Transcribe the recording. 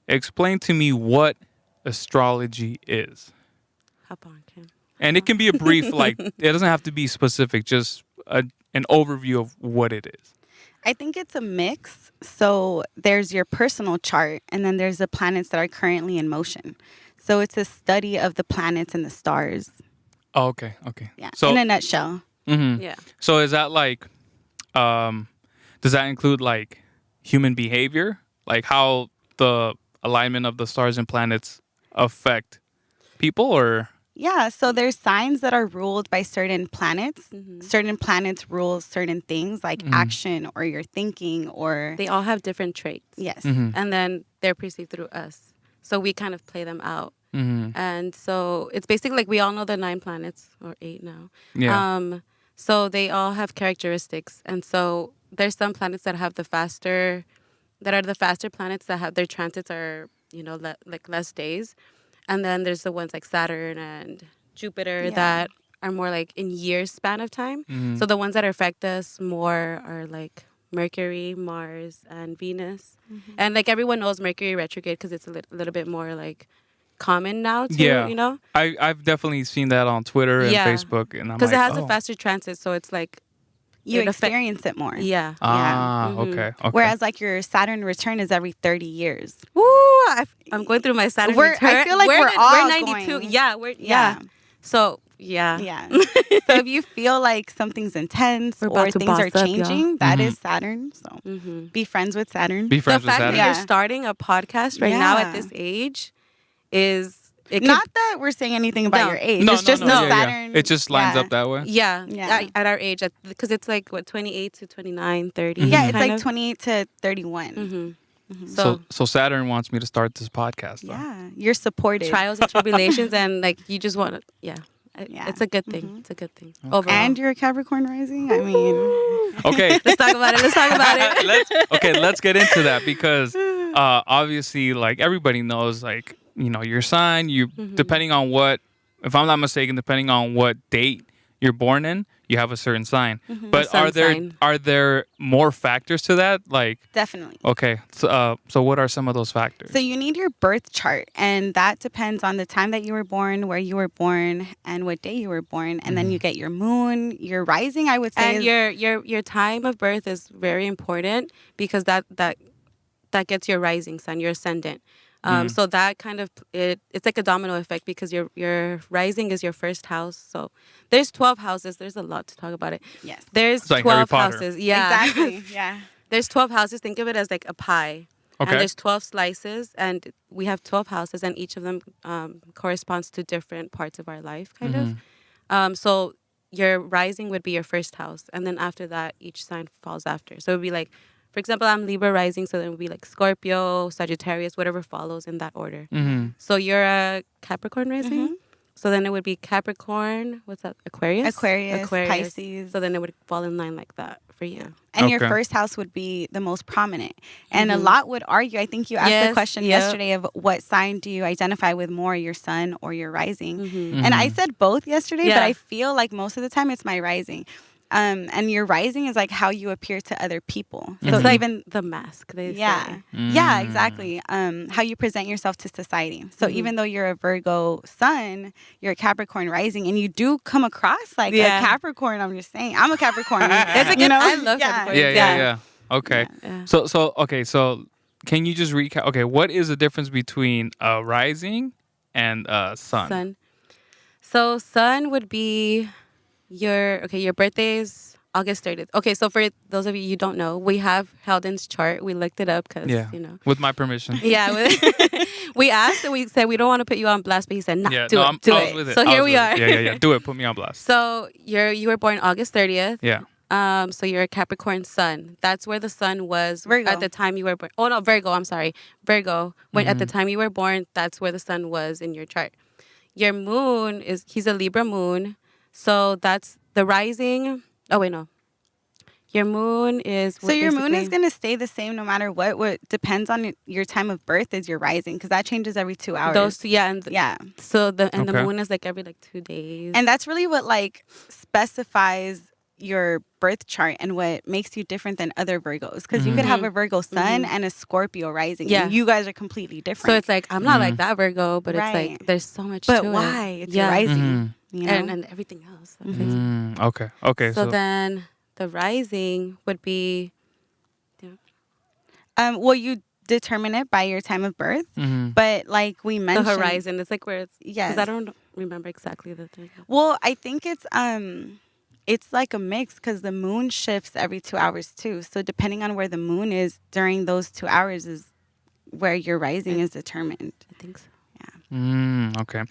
explain to me what astrology is. Hop on, Kim. And it can be a brief, like, it doesn't have to be specific, just an overview of what it is. I think it's a mix. So there's your personal chart, and then there's the planets that are currently in motion. So it's a study of the planets and the stars. Oh, okay. Yeah, So, in a nutshell. Yeah. so is that like, does that include like human behavior? Like how the alignment of the stars and planets affect people, or? Yeah, so there's signs that are ruled by certain planets. Mm-hmm. Certain planets rule certain things like action or your thinking or... They all have different traits. Yes. And then they're perceived through us. So we kind of play them out. And so it's basically like we all know the 9 planets, or 8 now. Yeah. So they all have characteristics. And so there's some planets that have the faster planets that have their transits are, like less days. And then there's the ones like Saturn and Jupiter that are more like in years span of time. So the ones that affect us more are like Mercury, Mars, and Venus. And like everyone knows Mercury retrograde because it's a little bit more like common now too, I've definitely seen that on Twitter and Facebook, and I'm because like, it has a faster transit, so it's like You experience it more. Yeah. Okay. Whereas like your Saturn return is every 30 years. Woo! I'm going through my Saturn return. I feel like we're all 92. going. Yeah. So yeah. So if you feel like something's intense We're about or to things are boss up, changing, that is Saturn. So be friends with Saturn. Be The friends with fact Saturn. that you're starting a podcast right now at this age is not that we're saying anything about your age. It's just Saturn. It just lines up that way. Yeah. At our age, because it's like what 28 to 29, 30. Yeah, it's like 28 to 31. So Saturn wants me to start this podcast. Though. Yeah, you're supported. Trials and tribulations, and like you just want to. It's a good thing. It's a good thing. Overall. And you're a Capricorn rising. I mean, okay. Let's talk about it. Let's get into that because obviously, like everybody knows, like your sign. You depending on what, if I'm not mistaken, depending on what date you're born in, you have a certain sign. But are there more factors to that? Like definitely. Okay. So what are some of those factors? So you need your birth chart, and that depends on the time that you were born, where you were born, and what day you were born. And then you get your moon, your rising. I would say, and your time of birth is very important because that gets your rising sign, your ascendant. So that kind of it's like a domino effect because your rising is your first house. So there's 12 houses. There's a lot to talk about it. Yes. There's like 12 houses. Yeah. Exactly. Yeah. There's 12 houses. Think of it as like a pie. Okay. And there's 12 slices, and we have 12 houses, and each of them corresponds to different parts of our life, kind of. So your rising would be your first house, and then after that, each sign falls after. So it would be like, for example, I'm Libra rising, so then it would be like Scorpio, Sagittarius, whatever follows in that order. So you're a Capricorn rising? So then it would be Capricorn, what's that, Aquarius, Pisces. So then it would fall in line like that for you. And your first house would be the most prominent. And a lot would argue, I think you asked the question yesterday of what sign do you identify with more, your sun or your rising? And I said both yesterday, but I feel like most of the time it's my rising. And your rising is like how you appear to other people. It's like even the mask, they say. Yeah, exactly. How you present yourself to society. So even though you're a Virgo sun, you're a Capricorn rising, and you do come across like a Capricorn. I'm just saying, I'm a Capricorn. It's a good, I love Capricorn. Yeah. Okay. Yeah. So can you just recap? Okay, what is the difference between rising and sun? So sun would be your birthday is August 30th. Okay, so for those of you who don't know, we have Heldon's chart. We looked it up because, with my permission. Yeah. We asked and we said, we don't want to put you on blast, but he said, do it. So here we are. Yeah. Do it. Put me on blast. So you were born August 30th. Yeah. So you're a Capricorn sun. That's where the sun was Virgo. At the time you were born. Oh, no, Virgo. I'm sorry. Virgo. When at the time you were born, that's where the sun was in your chart. Your moon he's a Libra moon. So that's the rising. Oh, wait, no. Your moon is... So your moon is going to stay the same no matter what. What depends on your time of birth is your rising, because that changes every 2 hours. Those two, yeah. So the moon is like every 2 days. And that's really what like specifies your birth chart and what makes you different than other Virgos. Because you could have a Virgo sun and a Scorpio rising. Yeah. And you guys are completely different. So it's like, I'm not like that Virgo, but it's like, there's so much to it. But why? It's your rising. You know? And everything else. Okay. So then the rising would be... well, you determine it by your time of birth. But like we mentioned... The horizon. It's like where it's... Yes. Because I don't remember exactly the thing. Well, I think it's like a mix because the moon shifts every 2 hours too. So depending on where the moon is during those 2 hours is where your rising is determined. I think so. Okay.